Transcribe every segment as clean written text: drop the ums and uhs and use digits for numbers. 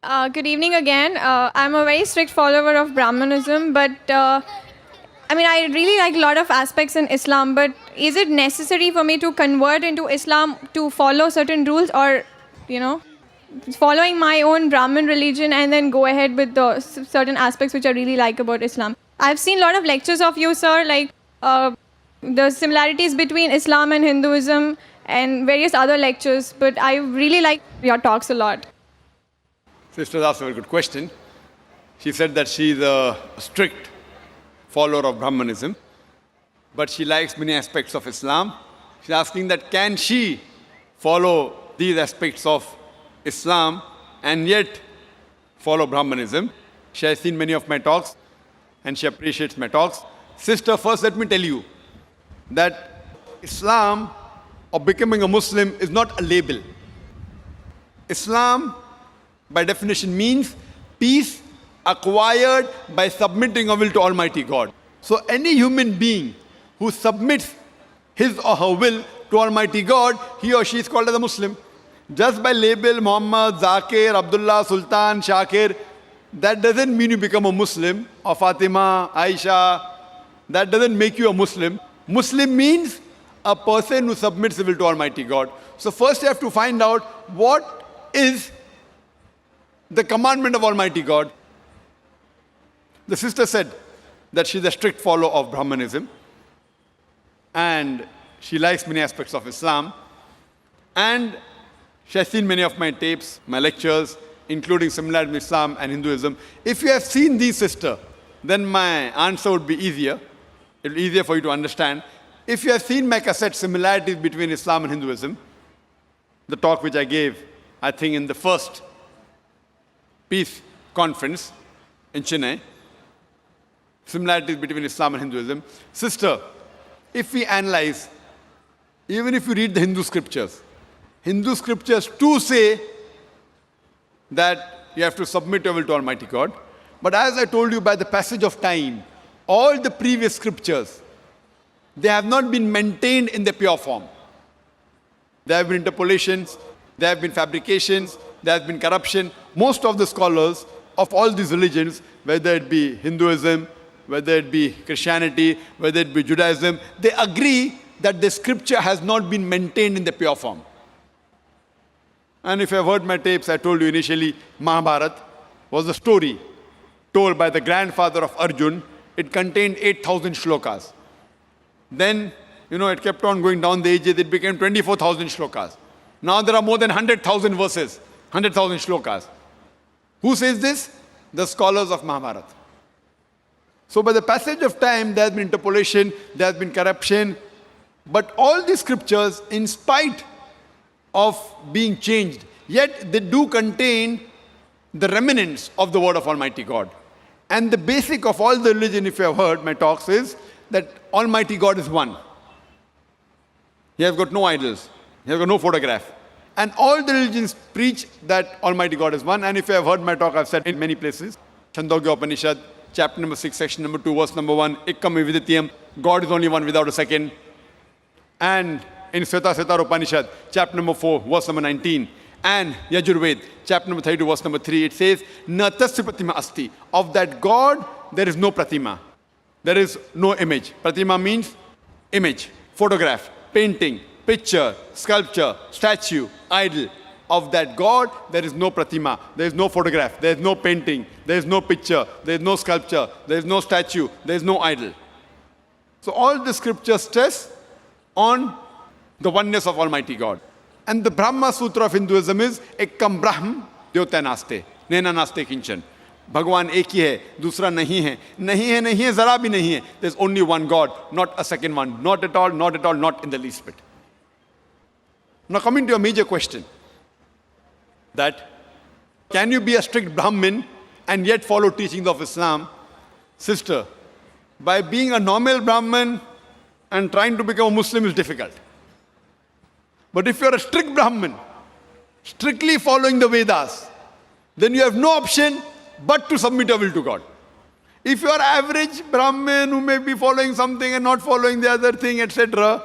Good evening again. I'm a very strict follower of Brahmanism, but I really like a lot of aspects in Islam. But is it necessary for me to convert into Islam to follow certain rules, or, you know, following my own Brahmin religion and then go ahead with the certain aspects which I really like about Islam? I've seen a lot of lectures of you, sir, like the similarities between Islam and Hinduism and various other lectures. But I really like your talks a lot. Sister asked a very good question. She said that she is a strict follower of Brahmanism, but she likes many aspects of Islam. She's asking that can she follow these aspects of Islam and yet follow Brahmanism? She has seen many of my talks and she appreciates my talks. Sister, first let me tell you that Islam or becoming a Muslim is not a label. Islam by definition means peace acquired by submitting our will to Almighty God. So any human being who submits his or her will to Almighty God, he or she is called as a Muslim. Just by label Muhammad, Zakir, Abdullah, Sultan, Shakir, that doesn't mean you become a Muslim, or Fatima, Aisha. That doesn't make you a Muslim. Muslim means a person who submits his will to Almighty God. So first you have to find out what is the commandment of Almighty God. The sister said that she's a strict follower of Brahmanism and she likes many aspects of Islam, and she has seen many of my tapes, my lectures, including similarities in Islam and Hinduism. If you have seen these, sister, then my answer would be easier. It will be easier for you to understand. If you have seen my cassette, Similarities Between Islam and Hinduism, the talk which I gave, I think in the first Peace Conference in Chennai, similarities between Islam and Hinduism. Sister, if we analyze, even if you read the Hindu scriptures too say that you have to submit your will to Almighty God. But as I told you, by the passage of time, all the previous scriptures, they have not been maintained in the pure form. There have been interpolations, there have been fabrications, there has been corruption. Most of the scholars of all these religions, whether it be Hinduism, whether it be Christianity, whether it be Judaism, they agree that the scripture has not been maintained in the pure form. And if you have heard my tapes, I told you initially, Mahabharata was a story told by the grandfather of Arjun. It contained 8,000 shlokas. Then, it kept on going down the ages, it became 24,000 shlokas. Now there are more than 100,000 verses. 100,000 shlokas. Who says this? The scholars of Mahabharata. So by the passage of time, there has been interpolation, there has been corruption, but all these scriptures, in spite of being changed, yet they do contain the remnants of the word of Almighty God. And the basic of all the religion, if you have heard my talks, is that Almighty God is one. He has got no idols. He has got no photograph. And all the religions preach that Almighty God is one. And if you have heard my talk, I've said in many places. Chandogya Upanishad, chapter number 6, section number 2, verse number 1, Ekkam Vividitiyam, God is only one without a second. And in Svetasvatara Upanishad, chapter number 4, verse number 19, and Yajurved, chapter number 32, verse number 3, it says, Na tasya pratima asti. Of that God, there is no pratima. There is no image. Pratima means image, photograph, painting, picture, sculpture, statue, idol. Of that God, there is no pratima, there is no photograph, there is no painting, there is no picture, there is no sculpture, there is no statue, there is no idol. So all the scriptures stress on the oneness of Almighty God. And the Brahma Sutra of Hinduism is Ekkam Brahm Dyotya Naste, Nena Naste Kinchan. Bhagwan ek hi hai, dusra nahi hai. Nahi hai, nahi hai, zara bhi nahi hai. There's only one God, not a second one. Not at all, not at all, not in the least bit. Now coming to your major question, that can you be a strict Brahmin and yet follow teachings of Islam? Sister, by being a normal Brahmin and trying to become a Muslim is difficult. But if you're a strict Brahmin, strictly following the Vedas, then you have no option but to submit your will to God. If you are average Brahmin who may be following something and not following the other thing, etc.,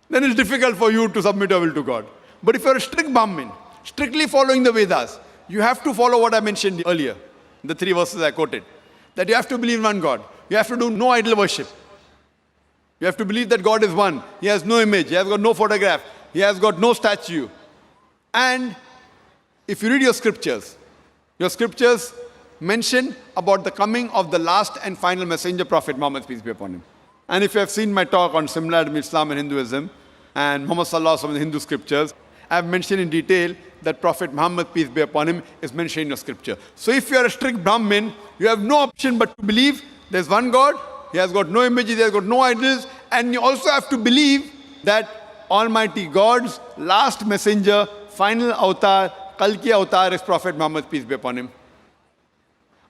then it's difficult for you to submit your will to God. But if you're a strict Brahmin, strictly following the Vedas, you have to follow what I mentioned earlier, the 3 verses I quoted. That you have to believe in one God. You have to do no idol worship. You have to believe that God is one. He has no image. He has got no photograph. He has got no statue. And if you read your scriptures mention about the coming of the last and final messenger, Prophet Muhammad, peace be upon him. And if you have seen my talk on similarity between Islam and Hinduism and Muhammad Sallallahu Alaihi Wasallam in the Hindu scriptures, I have mentioned in detail that Prophet Muhammad, peace be upon him, is mentioned in your scripture. So if you are a strict Brahmin, you have no option but to believe there's one God, he has got no images, he has got no idols, and you also have to believe that Almighty God's last messenger, final avatar, Kalki avatar is Prophet Muhammad, peace be upon him.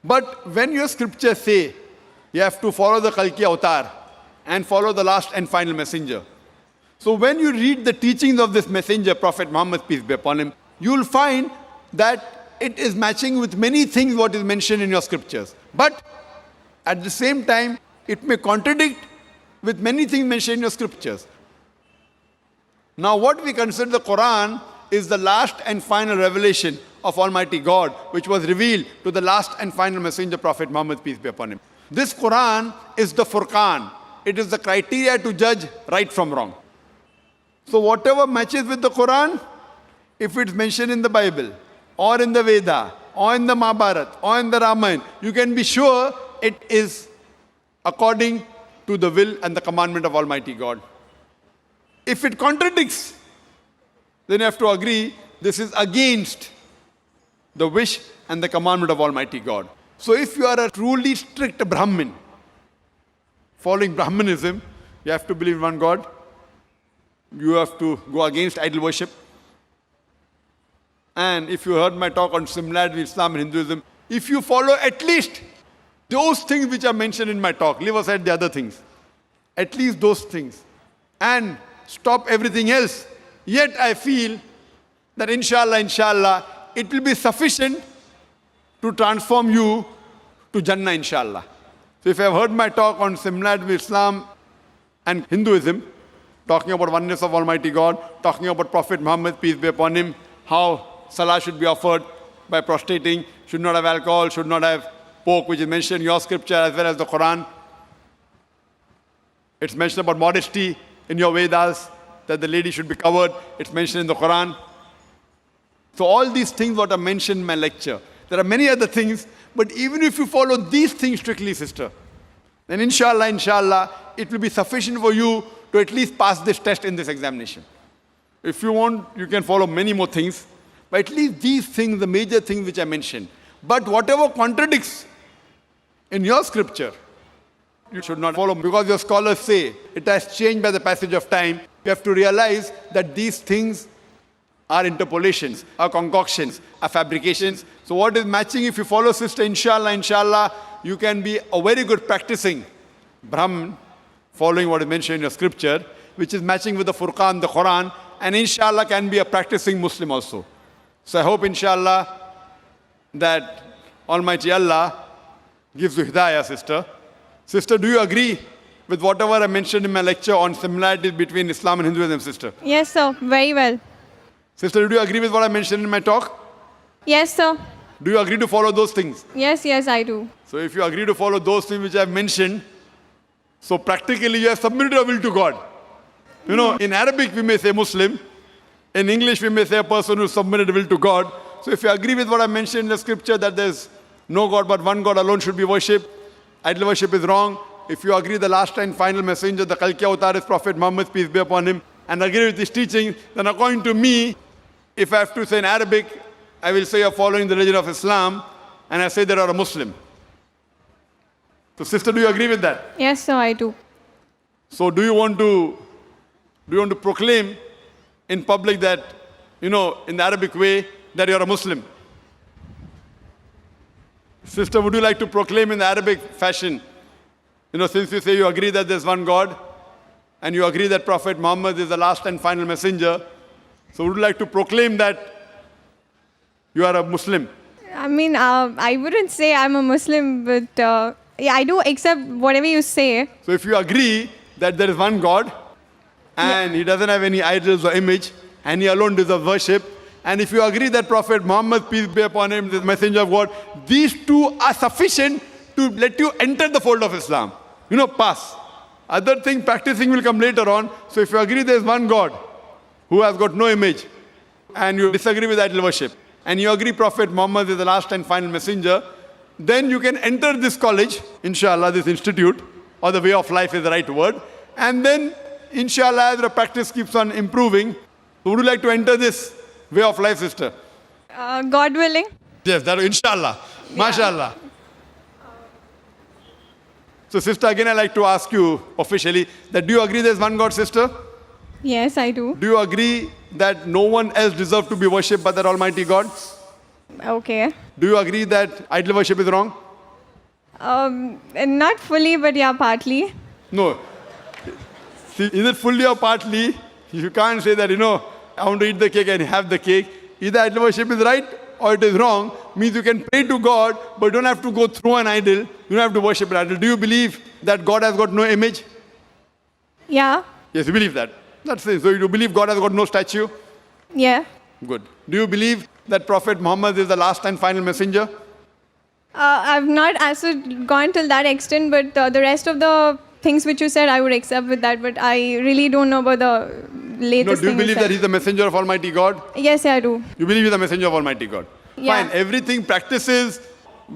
But when your scriptures say you have to follow the Kalki avatar and follow the last and final messenger, so when you read the teachings of this messenger, Prophet Muhammad, peace be upon him, you will find that it is matching with many things what is mentioned in your scriptures. But at the same time, it may contradict with many things mentioned in your scriptures. Now what we consider the Quran is the last and final revelation of Almighty God, which was revealed to the last and final messenger, Prophet Muhammad, peace be upon him. This Quran is the Furqan. It is the criteria to judge right from wrong. So whatever matches with the Quran, if it's mentioned in the Bible, or in the Veda, or in the Mahabharata, or in the Ramayana, you can be sure it is according to the will and the commandment of Almighty God. If it contradicts, then you have to agree this is against the wish and the commandment of Almighty God. So if you are a truly strict Brahmin, following Brahmanism, you have to believe in one God. You have to go against idol worship. And if you heard my talk on similarity with Islam and Hinduism, if you follow at least those things which are mentioned in my talk, leave aside the other things, at least those things, and stop everything else, yet I feel that inshallah, it will be sufficient to transform you to Jannah, inshallah. So if you have heard my talk on similarity with Islam and Hinduism, talking about oneness of Almighty God, talking about Prophet Muhammad, peace be upon him, how salah should be offered by prostrating, should not have alcohol, should not have pork, which is mentioned in your scripture as well as the Quran. It's mentioned about modesty in your Vedas, that the lady should be covered. It's mentioned in the Quran. So all these things what are mentioned in my lecture. There are many other things, but even if you follow these things strictly, sister, then inshallah, it will be sufficient for you to at least pass this test in this examination. If you want, you can follow many more things, but at least these things, the major things which I mentioned. But whatever contradicts in your scripture, you should not follow, because your scholars say it has changed by the passage of time. You have to realize that these things are interpolations, are concoctions, are fabrications. So what is matching, if you follow sister, inshallah, you can be a very good practicing Brahman, following what is mentioned in your scripture, which is matching with the Furqan, the Quran, and inshallah can be a practicing Muslim also. So I hope inshallah that Almighty Allah gives you hidayah, sister. Sister, do you agree with whatever I mentioned in my lecture on similarities between Islam and Hinduism, sister? Yes, sir. Very well. Sister, do you agree with what I mentioned in my talk? Yes, sir. Do you agree to follow those things? Yes, I do. So if you agree to follow those things which I have mentioned, so practically you have submitted your will to God. You know, in Arabic we may say Muslim. In English we may say a person who submitted will to God. So if you agree with what I mentioned in the scripture that there's no God but one God alone should be worshipped, idol worship is wrong. If you agree the last and final messenger, the Kalki avatar is Prophet Muhammad, peace be upon him, and agree with his teaching, then according to me, if I have to say in Arabic, I will say you're following the religion of Islam, and I say that you're a Muslim. So sister, do you agree with that? Yes, sir, I do. So do you want to proclaim in public that, in the Arabic way, that you're a Muslim? Sister, would you like to proclaim in the Arabic fashion, since you say you agree that there's one God, and you agree that Prophet Muhammad is the last and final messenger, so would you like to proclaim that you are a Muslim? I mean, I wouldn't say I'm a Muslim, but yeah, I do accept whatever you say. So if you agree that there is one God, and he doesn't have any idols or image, and he alone deserves worship, And if you agree that Prophet Muhammad, peace be upon him, is the messenger of God, these two are sufficient to let you enter the fold of Islam. Pass. Other thing, practicing will come later on. So if you agree there is one God who has got no image, and you disagree with idol worship, and you agree Prophet Muhammad is the last and final messenger, then you can enter this college, inshallah, this institute, or the way of life is the right word. And then, inshallah, as the practice keeps on improving, would you like to enter this way of life, sister? God willing. Yes, that inshallah. MashaAllah. So, sister, again, I'd like to ask you officially that do you agree there's one God, sister? Yes, I do. Do you agree that no one else deserves to be worshipped but that Almighty God? Okay. Do you agree that idol worship is wrong? Not fully, but yeah, partly. No. See, is it fully or partly? You can't say that, I want to eat the cake and have the cake. Either idol worship is right or it is wrong. Means you can pray to God, but you don't have to go through an idol. You don't have to worship an idol. Do you believe that God has got no image? Yeah. Yes, you believe that. That's it. So you believe God has got no statue? Yeah. Good. Do you believe that Prophet Muhammad is the last and final messenger? I've not gone till that extent, but the rest of the things which you said, I would accept with that. But I really don't know about the latest No, do you thing believe that he's the messenger of Almighty God? Yes, I do. You believe he's the messenger of Almighty God? Yeah. Fine. Everything practices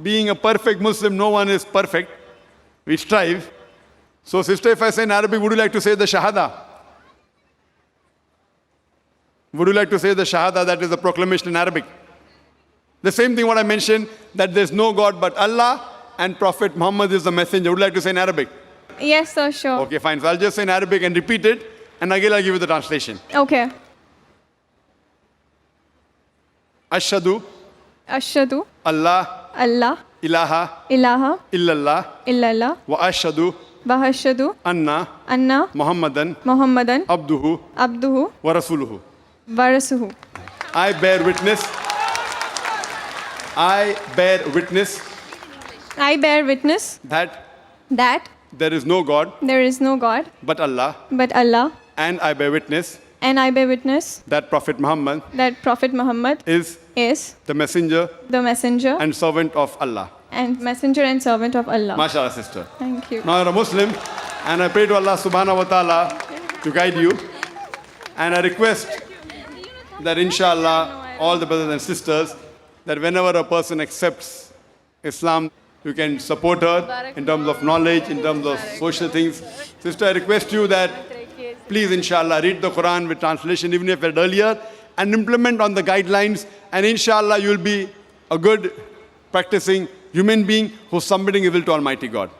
being a perfect Muslim. No one is perfect. We strive. So, sister, if I say in Arabic, would you like to say the Shahada? Would you like to say the Shahada, that is the proclamation in Arabic? The same thing what I mentioned, that there's no God but Allah and Prophet Muhammad is the messenger. Would you like to say in Arabic? Yes, sir, sure. Okay, fine. So I'll just say in Arabic and repeat it, and again I'll give you the translation. Okay. Ashhadu Ashhadu Allah Allah ilaha ilaha illallah illallah wa ashhadu wa ashhadu anna anna Muhammadan Muhammadan abduhu abduhu wa rasuluhu. wa rasuhu. I bear witness. I bear witness I bear witness that that there is no God there is no God but Allah, but Allah, and I bear witness and I bear witness that Prophet Muhammad that Prophet Muhammad is is the messenger the messenger and servant of Allah. and messenger and servant of Allah. MashaAllah, sister. Thank you. Now you're a Muslim, and I pray to Allah subhanahu wa ta'ala to guide you. And I request that inshallah, all the brothers and sisters, that whenever a person accepts Islam, you can support her in terms of knowledge, in terms of social things. Sister, I request you that please, inshallah, read the Quran with translation, even if you read earlier, and implement on the guidelines, and inshallah, you'll be a good practicing human being who's submitting his will to Almighty God.